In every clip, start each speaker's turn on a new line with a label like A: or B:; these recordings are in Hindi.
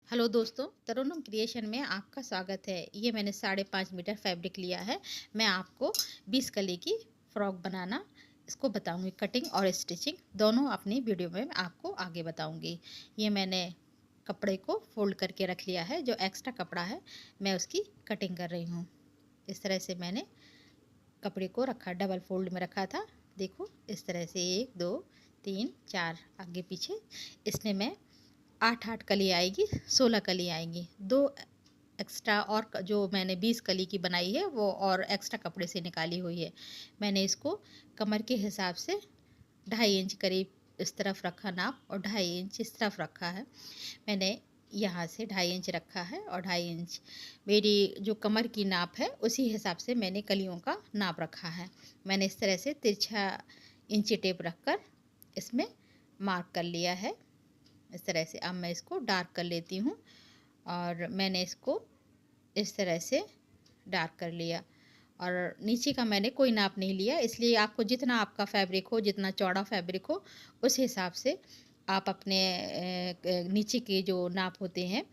A: हेलो दोस्तों, तरुणम क्रिएशन में आपका स्वागत है। ये मैंने 5.5 मीटर फैब्रिक लिया है। मैं आपको 20 कली की फ़्रॉक बनाना इसको बताऊंगी। कटिंग और स्टिचिंग दोनों अपनी वीडियो में आपको आगे बताऊंगी। ये मैंने कपड़े को फोल्ड करके रख लिया है। जो एक्स्ट्रा कपड़ा है मैं उसकी कटिंग कर रही हूँ। इस तरह से मैंने कपड़े को रखा, डबल फोल्ड में रखा था। देखो इस तरह से 1 2 3 4 आगे पीछे। इसमें मैं 8 कली आएगी, 16 कली आएंगी। 2 एक्स्ट्रा और जो मैंने 20 कली की बनाई है वो और एक्स्ट्रा कपड़े से निकाली हुई है। मैंने इसको कमर के हिसाब से 2.5 इंच करीब इस तरफ रखा नाप, और 2.5 इंच इस तरफ रखा है। मैंने यहाँ से 2.5 इंच रखा है, और 2.5 इंच मेरी जो कमर की नाप है उसी हिसाब से मैंने कलियों का नाप रखा है। मैंने इस तरह से तिरछा इंची टेप रखकर इसमें मार्क कर लिया है। इस तरह से अब मैं इसको डार्क कर लेती हूँ, और मैंने इसको इस तरह से डार्क कर लिया। और नीचे का मैंने कोई नाप नहीं लिया, इसलिए आपको जितना आपका फैब्रिक हो, जितना चौड़ा फैब्रिक हो, उस हिसाब से आप अपने नीचे के जो नाप होते हैं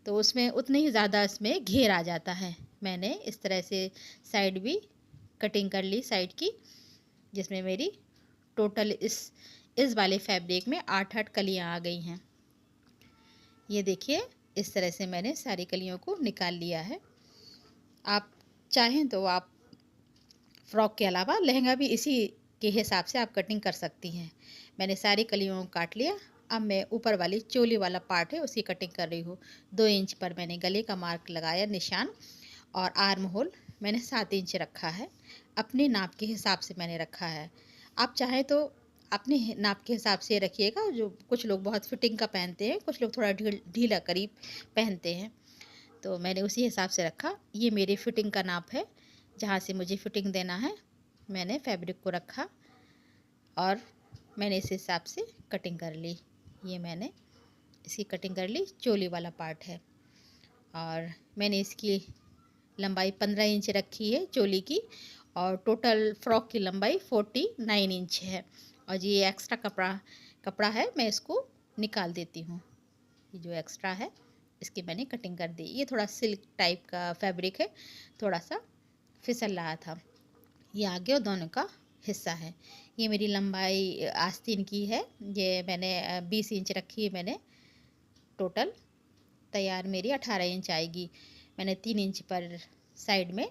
A: तो उसमें उतने ही ज़्यादा इसमें घेर आ जाता है। मैंने इस तरह से साइड भी कटिंग कर ली साइड की, जिसमें मेरी टोटल इस वाले फैब्रिक में 8 कलियाँ आ गई हैं। ये देखिए इस तरह से मैंने सारी कलियों को निकाल लिया है। आप चाहें तो आप फ्रॉक के अलावा लहंगा भी इसी के हिसाब से आप कटिंग कर सकती हैं। मैंने सारी कलियों को काट लिया। अब मैं ऊपर वाली चोली वाला पार्ट है उसकी कटिंग कर रही हूँ। 2 इंच पर मैंने गले का मार्क लगाया निशान, और आर्म होल मैंने 7 इंच रखा है। अपने नाप के हिसाब से मैंने रखा है। आप चाहें तो अपने नाप के हिसाब से रखिएगा। जो कुछ लोग बहुत फिटिंग का पहनते हैं, कुछ लोग थोड़ा ढीला करीब पहनते हैं, तो मैंने उसी हिसाब से रखा। ये मेरे फिटिंग का नाप है, जहाँ से मुझे फिटिंग देना है मैंने फैब्रिक को रखा, और मैंने इस हिसाब से कटिंग कर ली। ये मैंने इसकी कटिंग कर ली। चोली वाला पार्ट है, और मैंने इसकी लंबाई 15 इंच रखी है चोली की, और टोटल फ्रॉक की लंबाई 49 इंच है। और ये एक्स्ट्रा कपड़ा है, मैं इसको निकाल देती हूँ। ये जो एक्स्ट्रा है इसकी मैंने कटिंग कर दी। ये थोड़ा सिल्क टाइप का फैब्रिक है, थोड़ा सा फिसल रहा था। ये आगे और दोनों का हिस्सा है। ये मेरी लंबाई आस्तीन की है। ये मैंने 20 इंच रखी है। मैंने टोटल तैयार मेरी 18 इंच आएगी। मैंने 3 इंच पर साइड में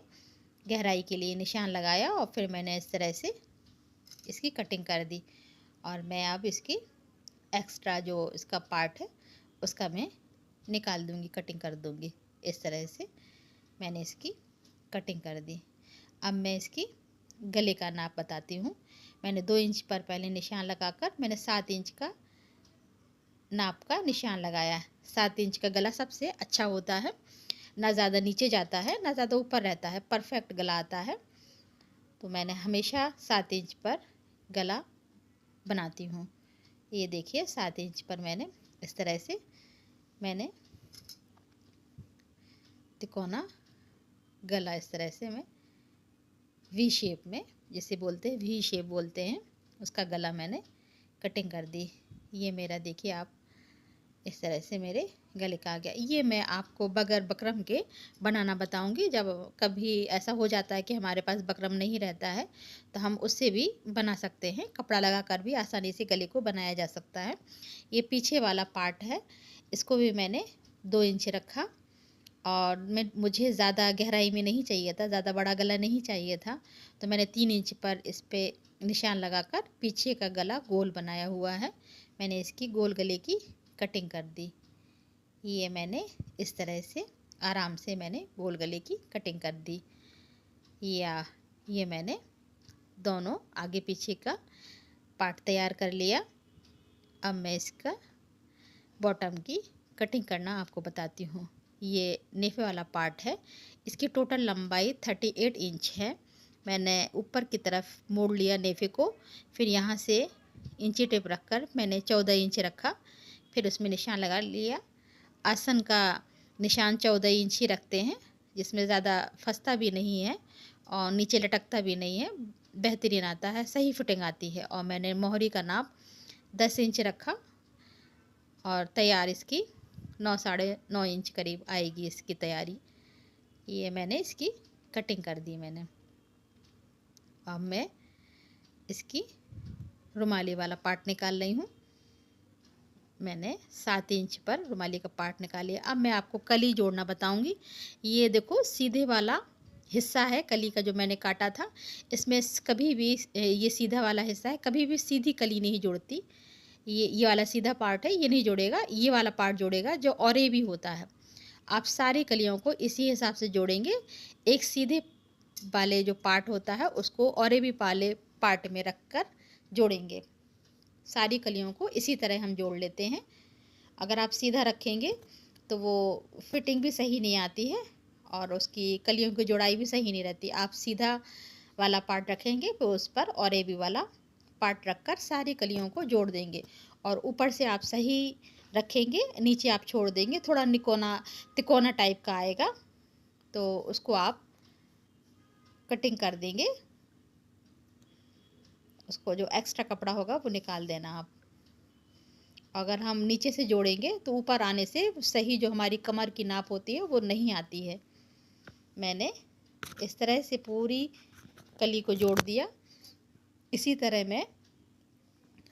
A: गहराई के लिए निशान लगाया, और फिर मैंने इस तरह से इसकी कटिंग कर दी। और मैं अब इसकी एक्स्ट्रा जो इसका पार्ट है उसका मैं निकाल दूंगी, कटिंग कर दूंगी। इस तरह से मैंने इसकी कटिंग कर दी। अब मैं इसकी गले का नाप बताती हूँ। मैंने 2 इंच पर पहले निशान लगाकर मैंने 7 इंच का नाप का निशान लगाया। 7 इंच का गला सबसे अच्छा होता है, ना ज़्यादा नीचे जाता है ना ज़्यादा ऊपर रहता है, परफेक्ट गला आता है। तो मैंने हमेशा 7 इंच पर गला बनाती हूँ। ये देखिए 7 इंच पर मैंने इस तरह से मैंने तिकोना गला इस तरह से मैं वी शेप में, जिसे बोलते हैं वी शेप बोलते हैं, उसका गला मैंने कटिंग कर दी। ये मेरा देखिए आप इस तरह से मेरे गले का आ गया। ये मैं आपको बगैर बकरम के बनाना बताऊंगी। जब कभी ऐसा हो जाता है कि हमारे पास बकरम नहीं रहता है तो हम उससे भी बना सकते हैं। कपड़ा लगा कर भी आसानी से गले को बनाया जा सकता है। ये पीछे वाला पार्ट है, इसको भी मैंने 2 इंच रखा, और मुझे ज़्यादा गहराई में नहीं चाहिए था, ज़्यादा बड़ा गला नहीं चाहिए था, तो मैंने 3 इंच पर इस पर निशान लगाकर पीछे का गला गोल बनाया हुआ है। मैंने इसकी गोल गले की कटिंग कर दी। ये मैंने इस तरह से आराम से मैंने गोल गले की कटिंग कर दी। ये मैंने दोनों आगे पीछे का पार्ट तैयार कर लिया। अब मैं इसका बॉटम की कटिंग करना आपको बताती हूँ। ये नेफे वाला पार्ट है। इसकी टोटल लंबाई 38 इंच है। मैंने ऊपर की तरफ मोड़ लिया नेफे को, फिर यहाँ से इंची टेप रखकर मैंने 14 इंच रखा, फिर उसमें निशान लगा लिया। आसन का निशान 14 इंच ही रखते हैं, जिसमें ज़्यादा फंसता भी नहीं है और नीचे लटकता भी नहीं है, बेहतरीन आता है, सही फिटिंग आती है। और मैंने मोहरी का नाप 10 इंच रखा, और तैयार इसकी 9 साढ़े 9 इंच करीब आएगी इसकी तैयारी। ये मैंने इसकी कटिंग कर दी मैंने। अब मैं इसकी रुमाली वाला पार्ट निकाल रही हूँ। मैंने 7 इंच पर रुमाली का पार्ट निकाल लिया। अब मैं आपको कली जोड़ना बताऊंगी। ये देखो सीधे वाला हिस्सा है कली का जो मैंने काटा था, इसमें कभी भी ये सीधा वाला हिस्सा है, कभी भी सीधी कली नहीं जोड़ती। ये वाला सीधा पार्ट है, ये नहीं जोड़ेगा, ये वाला पार्ट जोड़ेगा जो औरे भी होता है। आप सारी कलियों को इसी हिसाब से जोड़ेंगे। एक सीधे वाले जो पार्ट होता है उसको औरे भी वाले पार्ट में रख कर जोड़ेंगे। सारी कलियों को इसी तरह हम जोड़ लेते हैं। अगर आप सीधा रखेंगे तो वो फिटिंग भी सही नहीं आती है और उसकी कलियों की जोड़ाई भी सही नहीं रहती। आप सीधा वाला पार्ट रखेंगे तो उस पर और ए बी वाला पार्ट रखकर सारी कलियों को जोड़ देंगे और ऊपर से आप सही रखेंगे, नीचे आप छोड़ देंगे, थोड़ा तिकोना टाइप का आएगा तो उसको आप कटिंग कर देंगे। उसको जो एक्स्ट्रा कपड़ा होगा वो निकाल देना आप। अगर हम नीचे से जोड़ेंगे तो ऊपर आने से सही जो हमारी कमर की नाप होती है वो नहीं आती है। मैंने इस तरह से पूरी कली को जोड़ दिया। इसी तरह मैं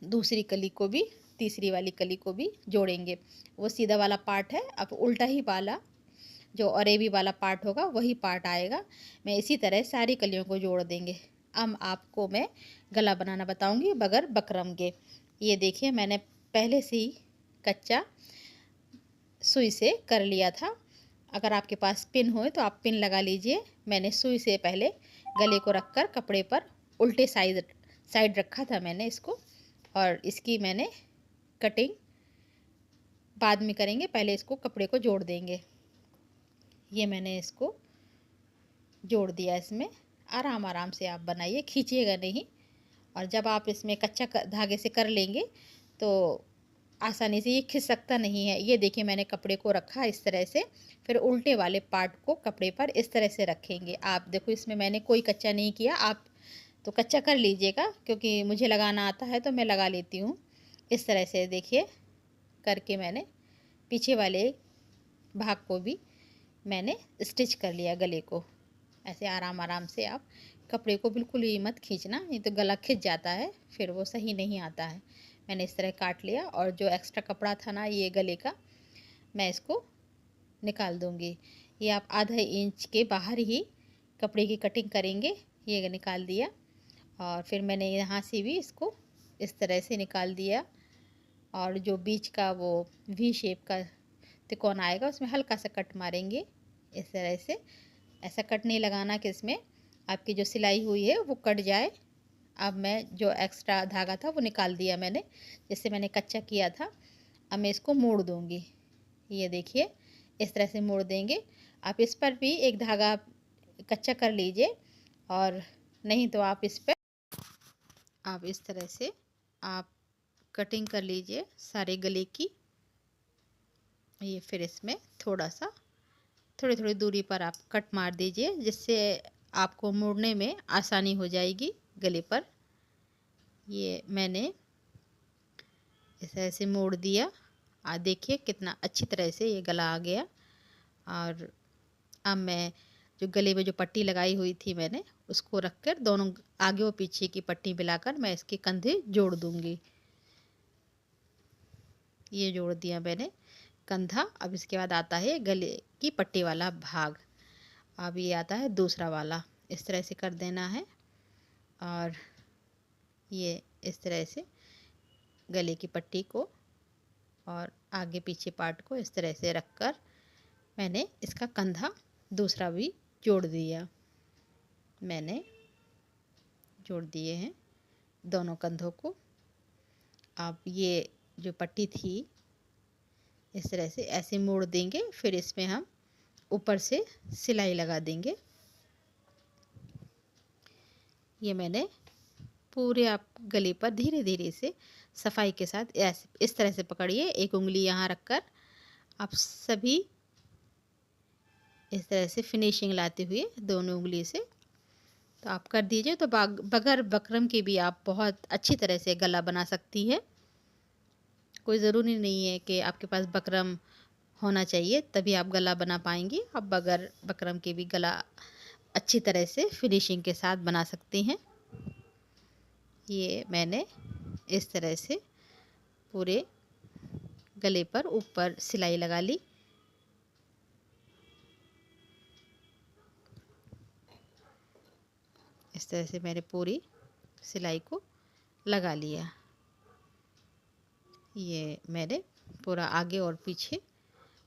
A: दूसरी कली को भी, तीसरी वाली कली को भी जोड़ेंगे। वो सीधा वाला पार्ट है, अब उल्टा ही वाला जो अरेबी वाला पार्ट होगा वही पार्ट आएगा। मैं इसी तरह सारी कलियों को जोड़ देंगे। अब आपको मैं गला बनाना बताऊंगी बगैर बकरम के। ये देखिए मैंने पहले से ही कच्चा सुई से कर लिया था। अगर आपके पास पिन हो तो आप पिन लगा लीजिए। मैंने सुई से पहले गले को रखकर कपड़े पर उल्टे साइड रखा था मैंने इसको, और इसकी मैंने कटिंग बाद में करेंगे, पहले इसको कपड़े को जोड़ देंगे। ये मैंने इसको जोड़ दिया। इसमें आराम आराम से आप बनाइए, खींचिएगा नहीं। और जब आप इसमें कच्चा धागे से कर लेंगे तो आसानी से ये खिंच सकता नहीं है। ये देखिए मैंने कपड़े को रखा इस तरह से, फिर उल्टे वाले पार्ट को कपड़े पर इस तरह से रखेंगे। आप देखो इसमें मैंने कोई कच्चा नहीं किया, आप तो कच्चा कर लीजिएगा, क्योंकि मुझे लगाना आता है तो मैं लगा लेती हूँ। इस तरह से देखिए करके मैंने पीछे वाले भाग को भी मैंने स्टिच कर लिया गले को। ऐसे आराम आराम से आप कपड़े को बिल्कुल ही मत खींचना, नहीं तो गला खिंच जाता है, फिर वो सही नहीं आता है। मैंने इस तरह काट लिया और जो एक्स्ट्रा कपड़ा था ना ये गले का, मैं इसको निकाल दूंगी। ये आप आधा इंच के बाहर ही कपड़े की कटिंग करेंगे। ये निकाल दिया और फिर मैंने यहाँ से भी इसको इस तरह से निकाल दिया, और जो बीच का वो वी शेप का तिकोना आएगा उसमें हल्का सा कट मारेंगे इस तरह से। ऐसा कट नहीं लगाना कि इसमें आपकी जो सिलाई हुई है वो कट जाए। अब मैं जो एक्स्ट्रा धागा था वो निकाल दिया मैंने, जिससे मैंने कच्चा किया था। अब मैं इसको मोड़ दूंगी। ये देखिए इस तरह से मोड़ देंगे। आप इस पर भी एक धागा कच्चा कर लीजिए, और नहीं तो आप इस पर आप इस तरह से आप कटिंग कर लीजिए सारे गले की। ये फिर इसमें थोड़ा सा थोड़ी थोड़ी दूरी पर आप कट मार दीजिए, जिससे आपको मोड़ने में आसानी हो जाएगी गले पर। ये मैंने ऐसे मोड़ दिया। देखिए कितना अच्छी तरह से ये गला आ गया। और अब मैं जो गले में जो पट्टी लगाई हुई थी मैंने उसको रखकर दोनों आगे और पीछे की पट्टी मिलाकर मैं इसके कंधे जोड़ दूंगी। ये जोड़ दिया मैंने कंधा। अब इसके बाद आता है गले की पट्टी वाला भाग। अब ये आता है दूसरा वाला, इस तरह से कर देना है। और ये इस तरह से गले की पट्टी को और आगे पीछे पार्ट को इस तरह से रखकर मैंने इसका कंधा दूसरा भी जोड़ दिया। मैंने जोड़ दिए हैं दोनों कंधों को। अब ये जो पट्टी थी इस तरह से ऐसे मोड़ देंगे, फिर इसमें हम ऊपर से सिलाई लगा देंगे। ये मैंने पूरे आप गले पर धीरे धीरे से सफाई के साथ ऐसे इस तरह से पकड़िए, एक उंगली यहाँ रखकर आप सभी इस तरह से फिनिशिंग लाते हुए दोनों उंगली से तो आप कर दीजिए। तो बगैर बकरम के भी आप बहुत अच्छी तरह से गला बना सकती है। कोई ज़रूरी नहीं है कि आपके पास बकरम होना चाहिए, तभी आप गला बना पाएंगी। आप बगैर बकरम के भी गला अच्छी तरह से फिनिशिंग के साथ बना सकती हैं। ये मैंने इस तरह से पूरे गले पर ऊपर सिलाई लगा ली। इस तरह से मैंने पूरी सिलाई को लगा लिया। ये मैंने पूरा आगे और पीछे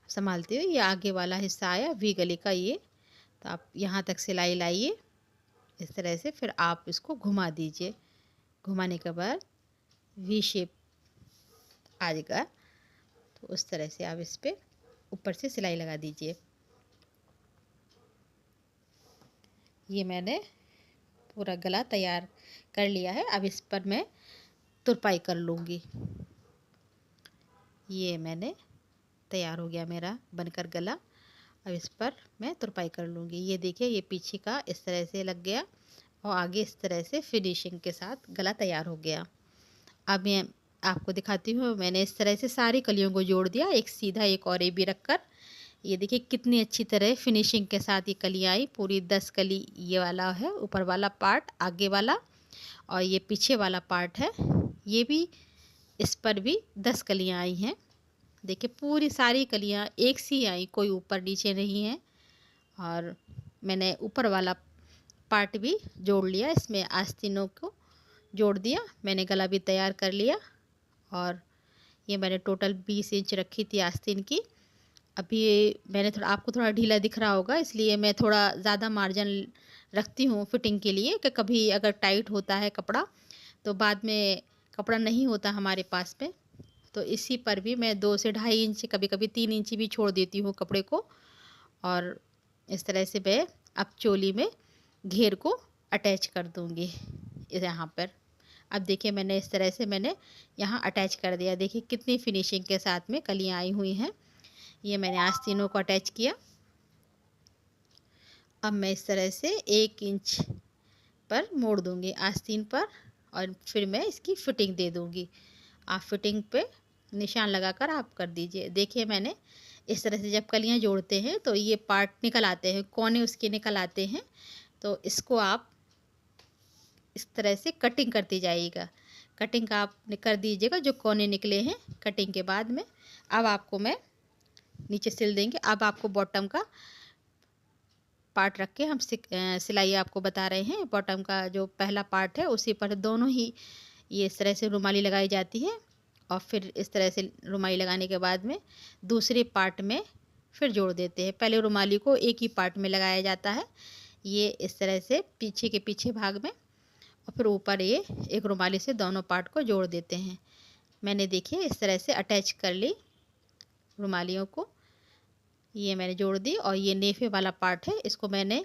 A: संभालते हुए, ये आगे वाला हिस्सा आया वी गले का ये, तो आप यहाँ तक सिलाई लाइए इस तरह से। फिर आप इसको घुमा दीजिए। घुमाने के बाद वी शेप आ जाएगा, तो उस तरह से आप इस पर ऊपर से सिलाई लगा दीजिए। ये मैंने पूरा गला तैयार कर लिया है। अब इस पर मैं तुरपाई कर लूँगी। ये मैंने तैयार हो गया मेरा बनकर गला। अब इस पर मैं तुरपाई कर लूँगी। ये देखिए, ये पीछे का इस तरह से लग गया और आगे इस तरह से फिनिशिंग के साथ गला तैयार हो गया। अब मैं आपको दिखाती हूँ। मैंने इस तरह से सारी कलियों को जोड़ दिया, एक सीधा एक और ए बी रख कर। ये देखिए कितनी अच्छी तरह फिनिशिंग के साथ ये कलियाँ आई। पूरी 10 कली ये वाला है, ऊपर वाला पार्ट आगे वाला, और ये पीछे वाला पार्ट है, ये भी, इस पर भी 10 कलियाँ आई हैं। देखिए पूरी सारी कलियाँ एक सी आई, कोई ऊपर नीचे नहीं है। और मैंने ऊपर वाला पार्ट भी जोड़ लिया, इसमें आस्तीनों को जोड़ दिया। मैंने गला भी तैयार कर लिया। और ये मैंने टोटल 20 इंच रखी थी आस्तीन की। अभी मैंने थोड़ा, आपको थोड़ा ढीला दिख रहा होगा, इसलिए मैं थोड़ा ज़्यादा मार्जिन रखती हूँ फिटिंग के लिए, कि कभी अगर टाइट होता है कपड़ा तो बाद में कपड़ा नहीं होता हमारे पास में, तो इसी पर भी मैं 2 से 2.5 इंच, कभी कभी 3 इंच भी छोड़ देती हूँ कपड़े को। और इस तरह से मैं अब चोली में घेर को अटैच कर दूँगी यहाँ पर। अब देखिए मैंने इस तरह से मैंने यहाँ अटैच कर दिया। देखिए कितनी फिनिशिंग के साथ में कलियाँ आई हुई हैं। ये मैंने आस्तीनों को अटैच किया। अब मैं इस तरह से 1 इंच पर मोड़ दूँगी आस्तीन पर, और फिर मैं इसकी फिटिंग दे दूँगी। आप फिटिंग पे निशान लगाकर आप कर दीजिए। देखिए मैंने इस तरह से जब कलियाँ जोड़ते हैं तो ये पार्ट निकल आते हैं, कोने उसके निकल आते हैं, तो इसको आप इस तरह से कटिंग करती जाइएगा। कटिंग आप कर दीजिएगा जो कोने निकले हैं कटिंग के बाद में। अब आपको मैं नीचे सिल देंगे। अब आपको बॉटम का पार्ट रख के हम सिलाई आपको बता रहे हैं। बॉटम का जो पहला पार्ट है उसी पर दोनों ही ये इस तरह से रुमाली लगाई जाती है, और फिर इस तरह से रुमाली लगाने के बाद में दूसरे पार्ट में फिर जोड़ देते हैं। पहले रुमाली को एक ही पार्ट में लगाया जाता है, ये इस तरह से पीछे के पीछे भाग में, और फिर ऊपर ये एक रुमाली से दोनों पार्ट को जोड़ देते हैं। मैंने देखिए इस तरह से अटैच कर ली रुमालियों को। ये मैंने जोड़ दी, और ये नेफे वाला पार्ट है, इसको मैंने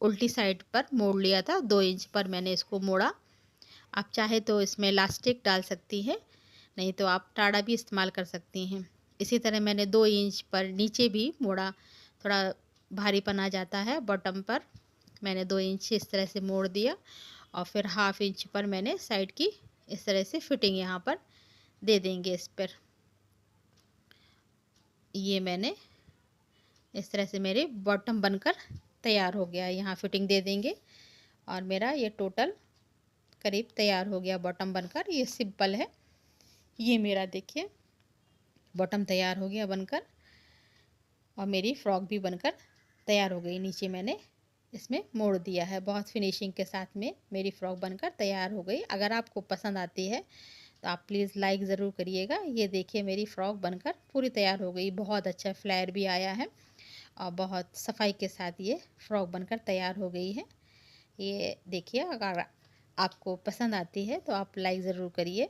A: उल्टी साइड पर मोड़ लिया था। 2 इंच पर मैंने इसको मोड़ा। आप चाहे तो इसमें इलास्टिक डाल सकती हैं, नहीं तो आप टाड़ा भी इस्तेमाल कर सकती हैं। इसी तरह मैंने 2 इंच पर नीचे भी मोड़ा, थोड़ा भारीपन आ जाता है बॉटम पर। मैंने 2 इंच इस तरह से मोड़ दिया, और फिर 1/2 इंच पर मैंने साइड की इस तरह से फिटिंग यहाँ पर दे देंगे इस पर। ये मैंने इस तरह से मेरे बॉटम बनकर तैयार हो गया। यहाँ फिटिंग दे देंगे, और मेरा ये टोटल करीब तैयार हो गया बॉटम बनकर। ये सिंपल है। ये मेरा देखिए बॉटम तैयार हो गया बनकर, और मेरी फ्रॉक भी बनकर तैयार हो गई। नीचे मैंने इसमें मोड़ दिया है। बहुत फिनिशिंग के साथ में मेरी फ़्रॉक बनकर तैयार हो गई। अगर आपको पसंद आती है तो आप प्लीज़ लाइक ज़रूर करिएगा। ये देखिए मेरी फ़्रॉक बनकर पूरी तैयार हो गई। बहुत अच्छा फ्लेयर भी आया है, और बहुत सफाई के साथ ये फ़्रॉक बनकर तैयार हो गई है। ये देखिए, अगर आपको पसंद आती है तो आप लाइक ज़रूर करिए।